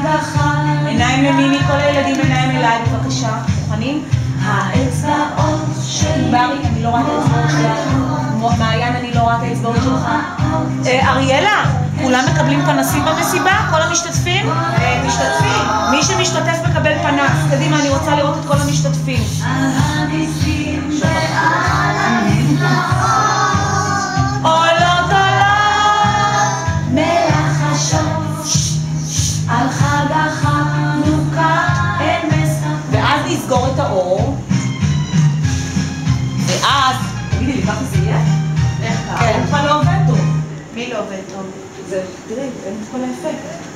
חג החג. עיניים למיני, כל הילדים עיניים אליי, בבקשה. מוכנים? האצבעות שלי. ברי, אני לא רואה את האצבעות שלך. מעיין, אני לא רואה את האצבעות שלך. אריאלה, כולם מקבלים פנסים במסיבה? כל המשתתפים? משתתפים. מי שמשתתף מקבל פנס. קדימה, אני רוצה לראות את כל המשתתפים. על הניסים ועל הנפלאות עולות מלחשות על חג החנוכה אין מסך. ואז נסגור את האור. ואז, תגידי לי, ככה זה יהיה? איך ככה? כן, כבר לא עובד טוב. מי לא עובד טוב? זה, תראי, אין את כל האפקט.